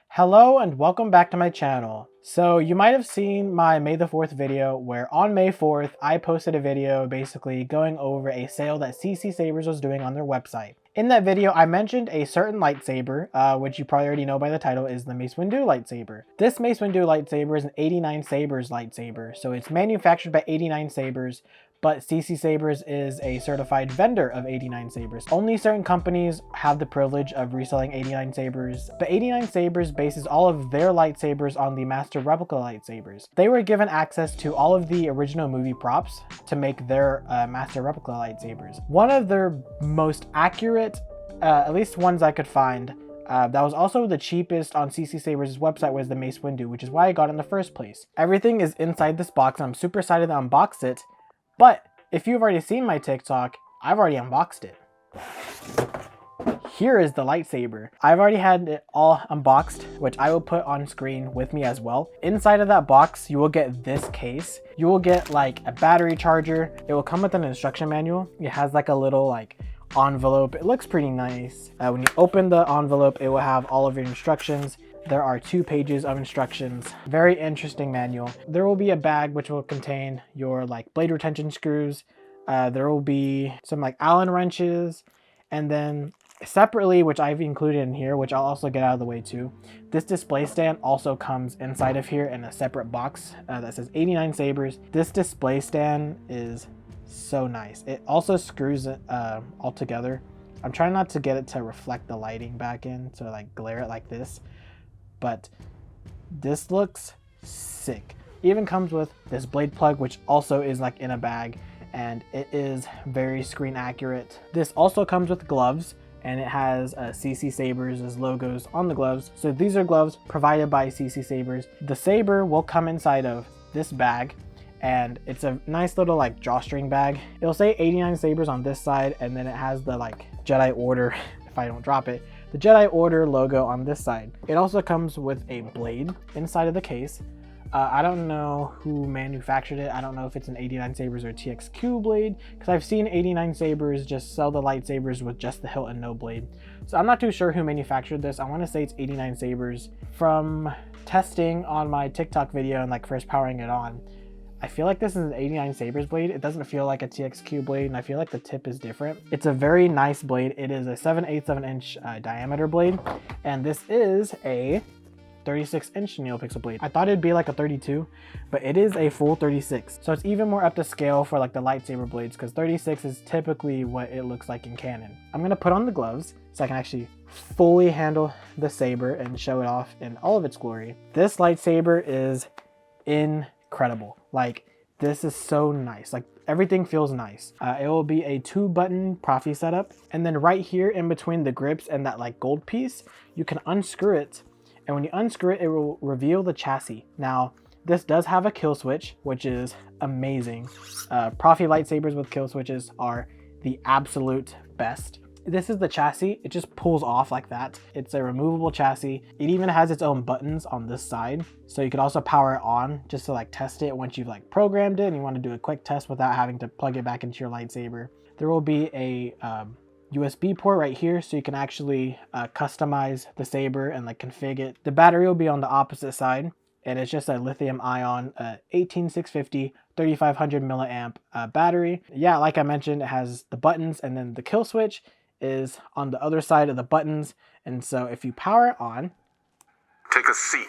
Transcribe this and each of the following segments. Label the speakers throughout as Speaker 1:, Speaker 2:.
Speaker 1: Hello and welcome back to my channel. So you might have seen my May the 4th video where on May 4th I posted a video basically going over a sale that 89Sabers was doing on their website. In that video I mentioned a certain lightsaber, which you probably already know by the title is the Mace Windu lightsaber. This Mace Windu lightsaber is an 89Sabers lightsaber, so it's manufactured by 89Sabers, but 89Sabers is a certified vendor of 89Sabers. Only certain companies have the privilege of reselling 89Sabers, but 89Sabers bases all of their lightsabers on the Master Replica lightsabers. They were given access to all of the original movie props to make their Master Replica lightsabers. One of their most accurate, at least ones I could find, that was also the cheapest on 89Sabers' website was the Mace Windu, which is why I got it in the first place. Everything is inside this box and I'm super excited to unbox it. But if you've already seen my TikTok, I've already unboxed it. Here is the lightsaber. I've already had it all unboxed, which I will put on screen with me as well. Inside of that box, you will get this case. You will get like a battery charger. It will come with an instruction manual. It has like a little like envelope. It looks pretty nice. When you open the envelope, it will have all of your instructions. There are 2 pages of instructions. Very interesting manual. There will be a bag which will contain your like blade retention screws. There will be some like Allen wrenches, and then separately, which I've included in here, which I'll also get out of the way too, this display stand also comes inside of here in a separate box that says 89Sabers. This display stand is so nice. It also screws it all together. I'm trying not to get it to reflect the lighting back in, so like glare it like this. But this looks sick. Even comes with this blade plug, which also is like in a bag, and it is very screen accurate. This also comes with gloves, and it has 89Sabers' logos on the gloves. So these are gloves provided by 89Sabers. The saber will come inside of this bag, and it's a nice little like drawstring bag. It'll say 89Sabers on this side, and then it has the like Jedi Order, if I don't drop it, the Jedi Order logo on this side. It also comes with a blade inside of the case. I don't know who manufactured it. I don't know if it's an 89Sabers or TXQ blade, because I've seen 89Sabers just sell the lightsabers with just the hilt and no blade. So I'm not too sure who manufactured this. I want to say it's 89Sabers. From testing on my TikTok video and like first powering it on, I feel like this is an 89Sabers blade. It doesn't feel like a TXQ blade, and I feel like the tip is different. It's a very nice blade. It is a 7/8 inch diameter blade, and this is a 36-inch Neopixel blade. I thought it'd be like a 32, but it is a full 36. So it's even more up to scale for like the lightsaber blades, because 36 is typically what it looks like in canon. I'm gonna put on the gloves so I can actually fully handle the saber and show it off in all of its glory. This lightsaber is incredible. Like, this is so nice. Like, everything feels nice. It will be a 2-button Proffi setup, and then right here in between the grips and that like gold piece, you can unscrew it, and when you unscrew it, it will reveal the chassis. Now this does have a kill switch, which is amazing. Proffi lightsabers with kill switches are the absolute best. This is the chassis. It just pulls off like that. It's a removable chassis. It even has its own buttons on this side, so you could also power it on just to like test it once you've like programmed it and you want to do a quick test without having to plug it back into your lightsaber. There will be a USB port right here, so you can actually customize the saber and like configure it. The battery will be on the opposite side, and it's just a lithium ion 18650 3500 milliamp battery. Yeah, like I mentioned, it has the buttons, and then the kill switch is on the other side of the buttons. And so if you power it on,
Speaker 2: take a seat,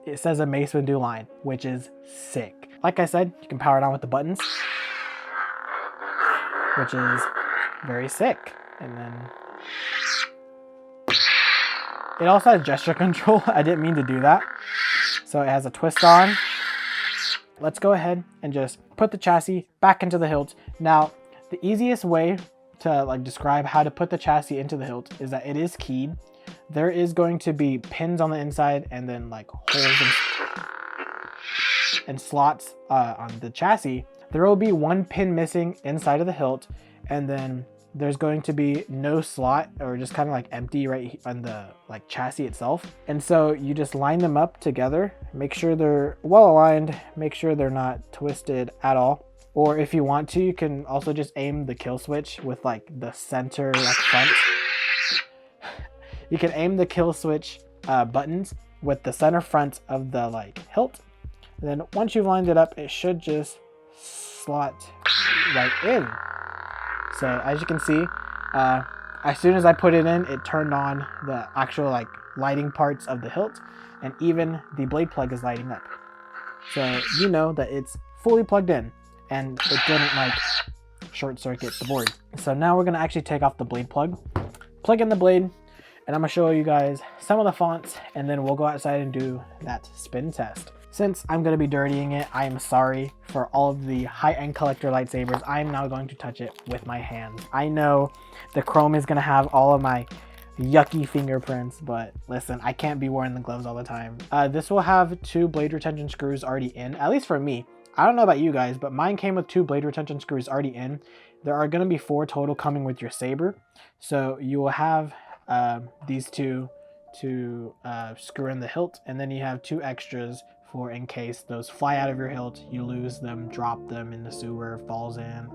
Speaker 1: it says a Mace Windu line, which is sick. Like I said, you can power it on with the buttons, which is very sick. And then it also has gesture control. I didn't mean to do that. So it has a twist on. Let's go ahead and just put the chassis back into the hilt. Now, the easiest way to like describe how to put the chassis into the hilt is that it is keyed. There is going to be pins on the inside, and then like holes and slots on the chassis. There will be 1 pin missing inside of the hilt, and then there's going to be no slot, or just kind of like empty right on the like chassis itself. And so you just line them up together, make sure they're well aligned, make sure they're not twisted at all. Or if you want to, you can also just aim the kill switch with like the center like front. You can aim the kill switch buttons with the center front of the like hilt. And then once you've lined it up, it should just slot right in. So as you can see, as soon as I put it in, it turned on the actual like lighting parts of the hilt, and even the blade plug is lighting up. So you know that it's fully plugged in and it didn't like short circuit the board. So now we're gonna actually take off the blade plug, plug in the blade, and I'm gonna show you guys some of the fonts, and then we'll go outside and do that spin test. Since I'm gonna be dirtying it, I am sorry for all of the high-end collector lightsabers. I am now going to touch it with my hands. I know the chrome is gonna have all of my yucky fingerprints, but listen, I can't be wearing the gloves all the time. This will have 2 blade retention screws already in, at least for me. I don't know about you guys, but mine came with 2 blade retention screws already in. There are gonna be 4 total coming with your saber. So you will have these 2 to screw in the hilt, and then you have 2 extras for in case those fly out of your hilt, you lose them, drop them in the sewer, falls in,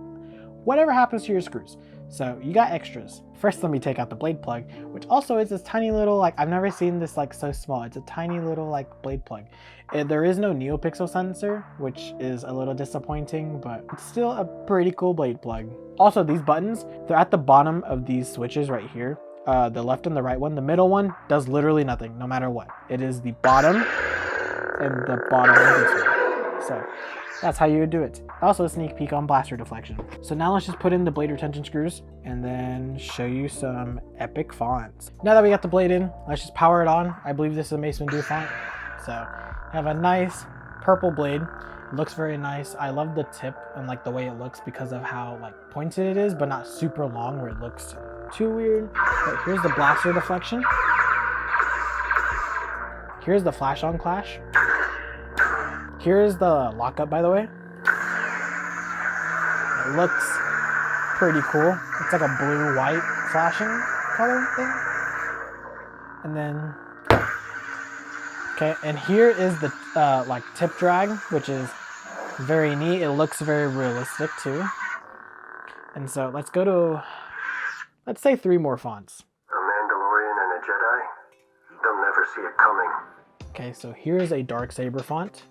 Speaker 1: whatever happens to your screws. So you got extras. First, let me take out the blade plug, which also is this tiny little, like, I've never seen this like so small. It's a tiny little like blade plug. There is no Neopixel sensor, which is a little disappointing, but it's still a pretty cool blade plug. Also, these buttons, they're at the bottom of these switches right here. The left and the right one. The middle one does literally nothing, no matter what. It is the bottom and the bottom of this one. So that's how you would do it. Also a sneak peek on blaster deflection. So now let's just put in the blade retention screws and then show you some epic fonts. Now that we got the blade in, let's just power it on. I believe this is a Mace Windu font. So I have a nice purple blade. It looks very nice. I love the tip and like the way it looks because of how like pointed it is, but not super long where it looks too weird. But here's the blaster deflection. Here's the flash on clash. Here's the lockup, by the way. It looks pretty cool. It's like a blue-white flashing color thing. And then, okay, and here is the like tip drag, which is very neat. It looks very realistic too. And so let's go to, let's say 3 more fonts.
Speaker 2: A Mandalorian and a Jedi? They'll never see it coming.
Speaker 1: Okay, so here's a Darksaber font,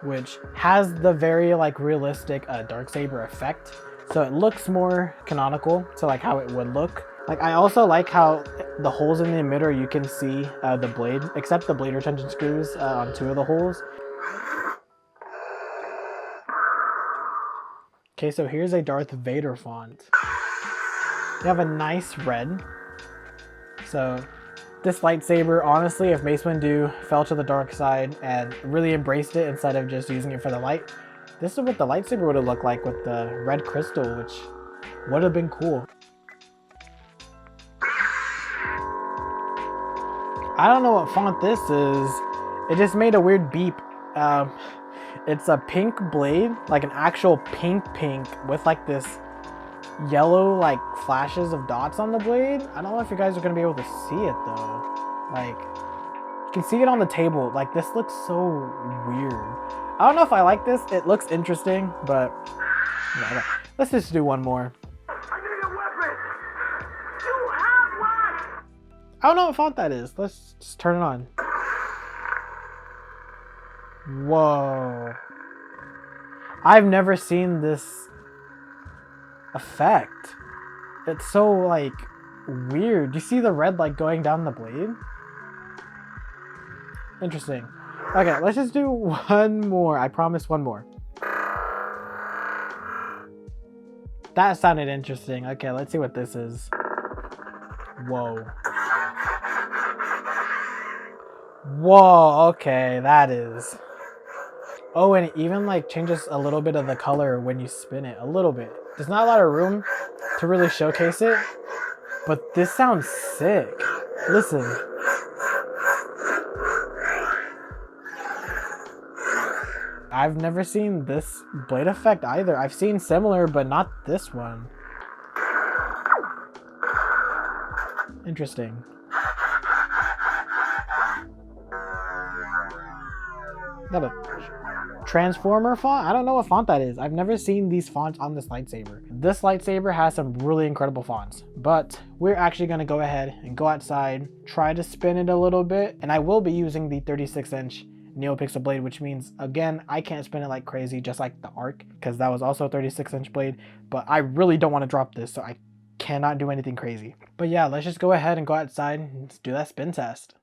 Speaker 1: which has the very like realistic Darksaber effect. So it looks more canonical to like how it would look. Like I also like how the holes in the emitter, you can see the blade, except the blade retention screws on 2 of the holes. Okay, so here's a Darth Vader font. You have a nice red. So this lightsaber, honestly, if Mace Windu fell to the dark side and really embraced it instead of just using it for the light, this is what the lightsaber would have looked like with the red crystal, which would have been cool. I don't know what font this is. It just made a weird beep. It's a pink blade, like an actual pink with like this yellow like flashes of dots on the blade. I don't know if you guys are gonna be able to see it though. Like you can see it on the table. Like this looks so weird. I don't know if I like this. It looks interesting, but yeah, let's just do one more.
Speaker 2: I need a weapon! You have one!
Speaker 1: I don't know what font that is. Let's just turn it on. Whoa. I've never seen this effect. It's so like weird. You see the red like going down the blade? Interesting. Okay, let's just do one more. I promise one more. That sounded interesting. Okay, let's see what this is. Whoa. Whoa, okay, that is. Oh, and it even like changes a little bit of the color when you spin it. A little bit. There's not a lot of room to really showcase it, but this sounds sick. Listen. I've never seen this blade effect either. I've seen similar, but not this one. Interesting. Transformer font? I don't know what font that is. I've never seen these fonts on this lightsaber. This lightsaber has some really incredible fonts, but we're actually gonna go ahead and go outside, try to spin it a little bit, and I will be using the 36-inch Neopixel blade, which means, again, I can't spin it like crazy, just like the Arc, because that was also a 36-inch blade, but I really don't want to drop this, so I cannot do anything crazy. But yeah, let's just go ahead and go outside and do that spin test.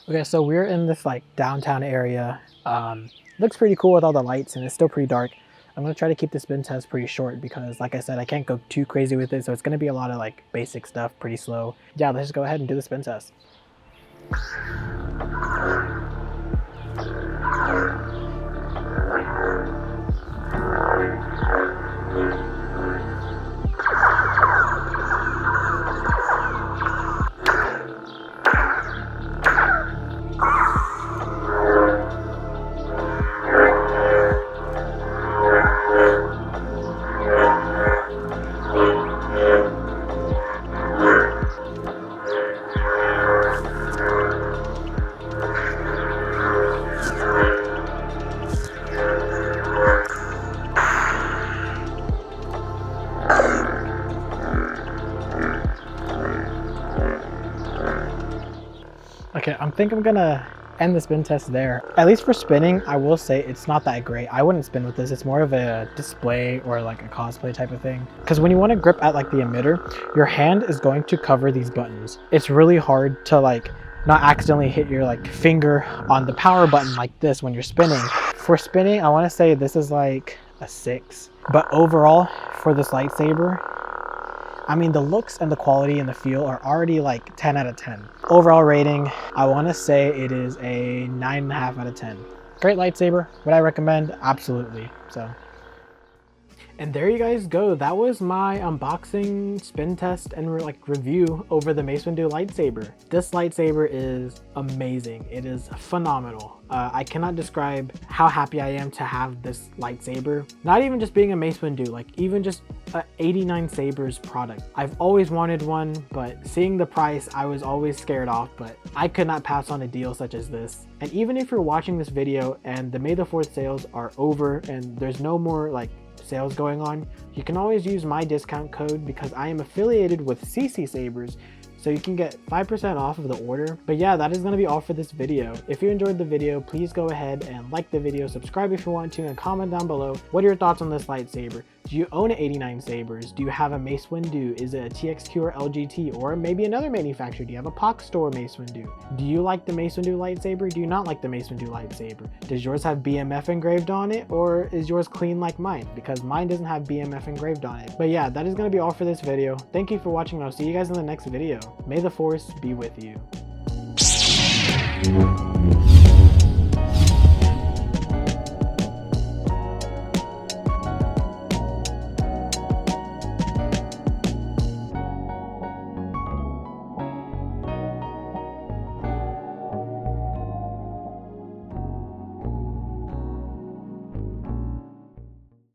Speaker 1: Okay, so we're in this like downtown area. Looks pretty cool with all the lights, and it's still pretty dark. I'm gonna try to keep the spin test pretty short because, like I said, I can't go too crazy with it, so it's gonna be a lot of like basic stuff, pretty slow. Yeah, let's just go ahead and do the spin test. Okay, I think I'm gonna end the spin test there. At least for spinning, I will say it's not that great. I wouldn't spin with this. It's more of a display or like a cosplay type of thing. Because when you want to grip at like the emitter, your hand is going to cover these buttons. It's really hard to like not accidentally hit your like finger on the power button like this when you're spinning. For spinning, I want to say this is like a 6. But overall, for this lightsaber, I mean, the looks and the quality and the feel are already like 10 out of 10. Overall rating, I want to say it is a 9.5 out of 10. Great lightsaber. Would I recommend? Absolutely. So. And there you guys go. That was my unboxing, spin test, and review over the Mace Windu lightsaber. This lightsaber is amazing. It is phenomenal. I cannot describe how happy I am to have this lightsaber. Not even just being a Mace Windu, like even just a 89Sabers product. I've always wanted one, but seeing the price, I was always scared off, but I could not pass on a deal such as this. And even if you're watching this video and the May the 4th sales are over and there's no more like sales going on, you can always use my discount code because I am affiliated with CC Sabers, so you can get 5% off of the order. But yeah, that is going to be all for this video. If you enjoyed the video, please go ahead and like the video, subscribe if you want to, and comment down below what are your thoughts on this lightsaber. Do you own an 89Sabers? Do you have a Mace Windu? Is it a TXQ or LGT, or maybe another manufacturer? Do you have a POC store Mace Windu? Do you like the Mace Windu lightsaber? Do you not like the Mace Windu lightsaber? Does yours have BMF engraved on it, or is yours clean like mine? Because mine doesn't have BMF engraved on it. But yeah, that is going to be all for this video. Thank you for watching, and I'll see you guys in the next video. May the Force be with you.